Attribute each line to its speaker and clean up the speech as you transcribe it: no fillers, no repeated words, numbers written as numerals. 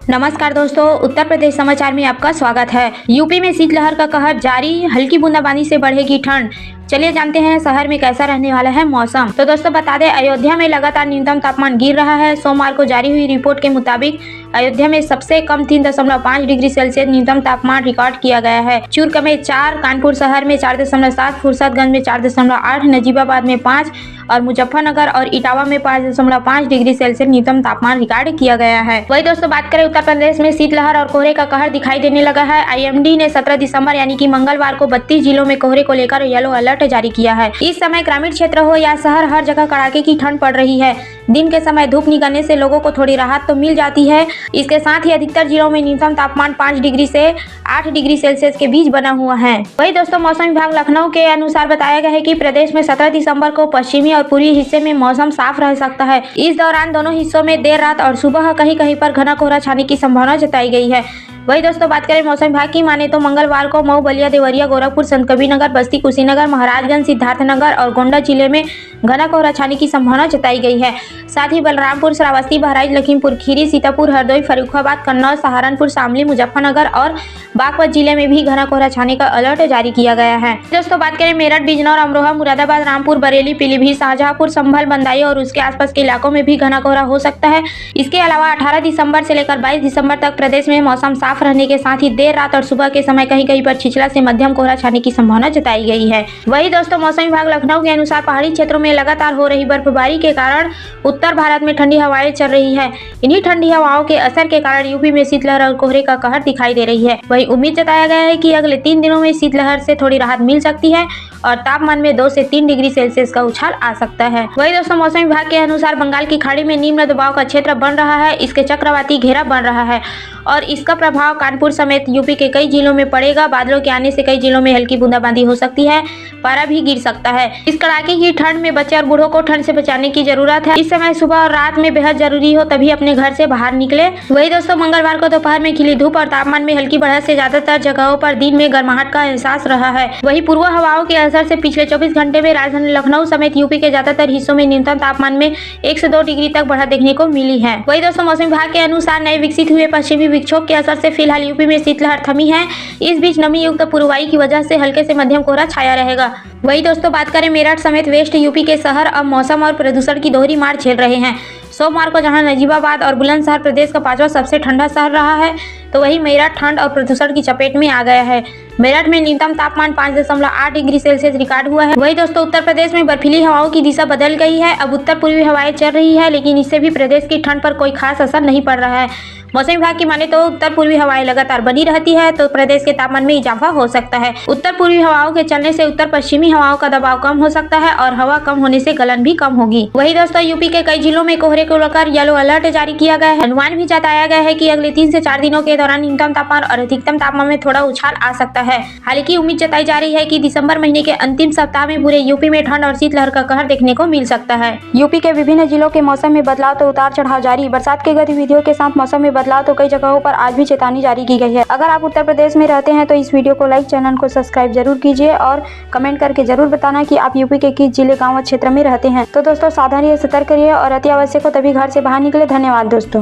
Speaker 1: नमस्कार दोस्तों, उत्तर प्रदेश समाचार में आपका स्वागत है। यूपी में शीतलहर का कहर जारी, हल्की बूंदाबांदी से बढ़ेगी ठंड। चलिए जानते हैं शहर में कैसा रहने वाला है मौसम। तो दोस्तों बता दें, अयोध्या में लगातार न्यूनतम तापमान गिर रहा है। सोमवार को जारी हुई रिपोर्ट के मुताबिक अयोध्या में सबसे कम 3.5 डिग्री सेल्सियस न्यूनतम तापमान रिकॉर्ड किया गया है। चूरक में 4, कानपुर शहर में 4.7, फुर्सतगंज में 4.8, नजीबाबाद में 5 और मुजफ्फरनगर और इटावा में 5.5 डिग्री सेल्सियस न्यूनतम तापमान रिकॉर्ड किया गया है। वही दोस्तों बात करें, उत्तर प्रदेश में शीतलहर और कोहरे का कहर दिखाई देने लगा है। IMD ने 17 दिसंबर यानी कि मंगलवार को 32 जिलों में कोहरे को लेकर येलो अलर्ट जारी किया है। इस समय ग्रामीण क्षेत्र हो या शहर, हर जगह कड़ाके की ठंड पड़ रही है। दिन के समय धूप निकलने से लोगों को थोड़ी राहत तो मिल जाती है। इसके साथ ही अधिकतर जिलों में न्यूनतम तापमान 5 डिग्री से 8 डिग्री सेल्सियस के बीच बना हुआ है। वही दोस्तों मौसम विभाग लखनऊ के अनुसार बताया गया है कि प्रदेश में 17 दिसंबर को पश्चिमी और पूर्वी हिस्से में मौसम साफ रह सकता है। इस दौरान दोनों हिस्सों में देर रात और सुबह कहीं कहीं पर घना कोहरा छाने की संभावना जताई गई है। वही दोस्तों बात करें मौसम विभाग की माने तो मंगलवार को मऊ, बलिया, देवरिया, गोरखपुर, संतकबीरनगर, बस्ती, कुशीनगर, महाराजगंज, सिद्धार्थनगर और गोंडा जिले में घना कोहरा छाने की संभावना जताई गई है। साथ ही बलरामपुर, श्रावस्ती, बहराइच, लखीमपुर खीरी, सीतापुर, हरदोई, फर्रुखाबाद, कन्नौज, सहारनपुर, शामली, मुजफ्फरनगर और बागपत जिले में भी घना कोहरा छाने का अलर्ट जारी किया गया है। दोस्तों बात करें मेरठ, बिजनौर, अमरोहा, मुरादाबाद, रामपुर, बरेली, पीलीभीत, शाहजहांपुर, संभल, बंदाई और उसके आसपास के इलाकों में भी घना कोहरा हो सकता है। इसके अलावा 18 दिसंबर से लेकर 22 दिसंबर तक प्रदेश में मौसम साफ रहने के साथ ही देर रात और सुबह के समय कहीं कहीं पर छिछला से मध्यम कोहरा छाने की संभावना जताई गई है। वही दोस्तों मौसम विभाग लखनऊ के अनुसार पहाड़ी क्षेत्रों में लगातार हो रही बर्फबारी के कारण उत्तर भारत में ठंडी हवाएं चल रही है। इन्हीं ठंडी हवाओं के असर के कारण यूपी में शीतलहर और कोहरे का कहर दिखाई दे रही है। वही उम्मीद जताया गया है कि अगले 3 दिनों में शीतलहर से थोड़ी राहत मिल सकती है और तापमान में 2 से 3 डिग्री सेल्सियस का उछाल आ सकता है। वही दोस्तों मौसम विभाग के अनुसार बंगाल की खाड़ी में निम्न दबाव का क्षेत्र बन रहा है। इसके चक्रवाती घेरा बन रहा है और इसका प्रभाव कानपुर समेत यूपी के कई जिलों में पड़ेगा। बादलों के आने से कई जिलों में हल्की बूंदाबांदी हो सकती है, पारा भी गिर सकता है। इस कड़ाके की ठंड में बच्चे और बूढ़ों को ठंड से बचाने की जरूरत है। इस समय सुबह और रात में बेहद जरूरी हो तभी अपने घर से बाहर निकले। वही दोस्तों मंगलवार को दोपहर में खिली धूप और तापमान में हल्की बढ़त से ज्यादातर जगहों पर दिन में गर्माहट का एहसास रहा है। वही पूर्व हवाओं के असर से पिछले 24 घंटे में राजधानी लखनऊ समेत यूपी के ज्यादातर हिस्सों में न्यूनतम तापमान में 1 से 2 डिग्री तक बढ़त देखने को मिली है। वही दोस्तों मौसम विभाग के अनुसार नए विकसित हुए पश्चिमी विक्षोभ के असर से फिलहाल यूपी में शीतलहर थमी है। इस बीच नमी युक्त पूर्वाई की वजह से हल्के से मध्यम कोहरा छाया रहेगा। वही दोस्तों बात करें मेरठ समेत वेस्ट यूपी के शहर अब मौसम और प्रदूषण की दोहरी मार झेल रहे हैं। सोमवार को जहां नजीबाबाद और बुलंदशहर प्रदेश का 5वां सबसे ठंडा शहर रहा है, तो वहीं मेरठ ठंड और प्रदूषण की चपेट में आ गया है। मेरठ में न्यूनतम तापमान 5.8 डिग्री सेल्सियस रिकॉर्ड हुआ है। वही दोस्तों उत्तर प्रदेश में बर्फीली हवाओं की दिशा बदल गई है। अब उत्तर पूर्वी हवाएं चल रही है, लेकिन इससे भी प्रदेश की ठंड पर कोई खास असर नहीं पड़ रहा है। मौसम विभाग की माने तो उत्तर पूर्वी हवाएं लगातार बनी रहती है तो प्रदेश के तापमान में इजाफा हो सकता है। उत्तर पूर्वी हवाओं के चलने से उत्तर पश्चिमी हवाओं का दबाव कम हो सकता है और हवा कम होने से गलन भी कम होगी। वही दोस्तों यूपी के कई जिलों में कोहरे को लेकर येलो अलर्ट जारी किया गया है। अनुमान भी जताया गया है कि अगले 3 से 4 दिनों के दौरान न्यूनतम तापमान और अधिकतम तापमान में थोड़ा उछाल आ सकता है। हालांकि उम्मीद जताई जा रही है कि दिसंबर महीने के अंतिम सप्ताह में पूरे यूपी में ठंड और शीतलहर का कहर देखने को मिल सकता है। यूपी के विभिन्न जिलों के मौसम में बदलाव तो उतार चढ़ाव जारी। बरसात की गतिविधियों के साथ मौसम में बदलाव तो कई जगहों पर आज भी चेतावनी जारी की गई है। अगर आप उत्तर प्रदेश में रहते हैं तो इस वीडियो को लाइक, चैनल को सब्सक्राइब जरूर कीजिए और कमेंट करके जरूर बताना कि आप यूपी के किस जिले, गाँव, क्षेत्र में रहते हैं। तो दोस्तों सावधानी, सतर्क रहिए और अति आवश्यक हो तभी घर से बाहर निकले। धन्यवाद दोस्तों।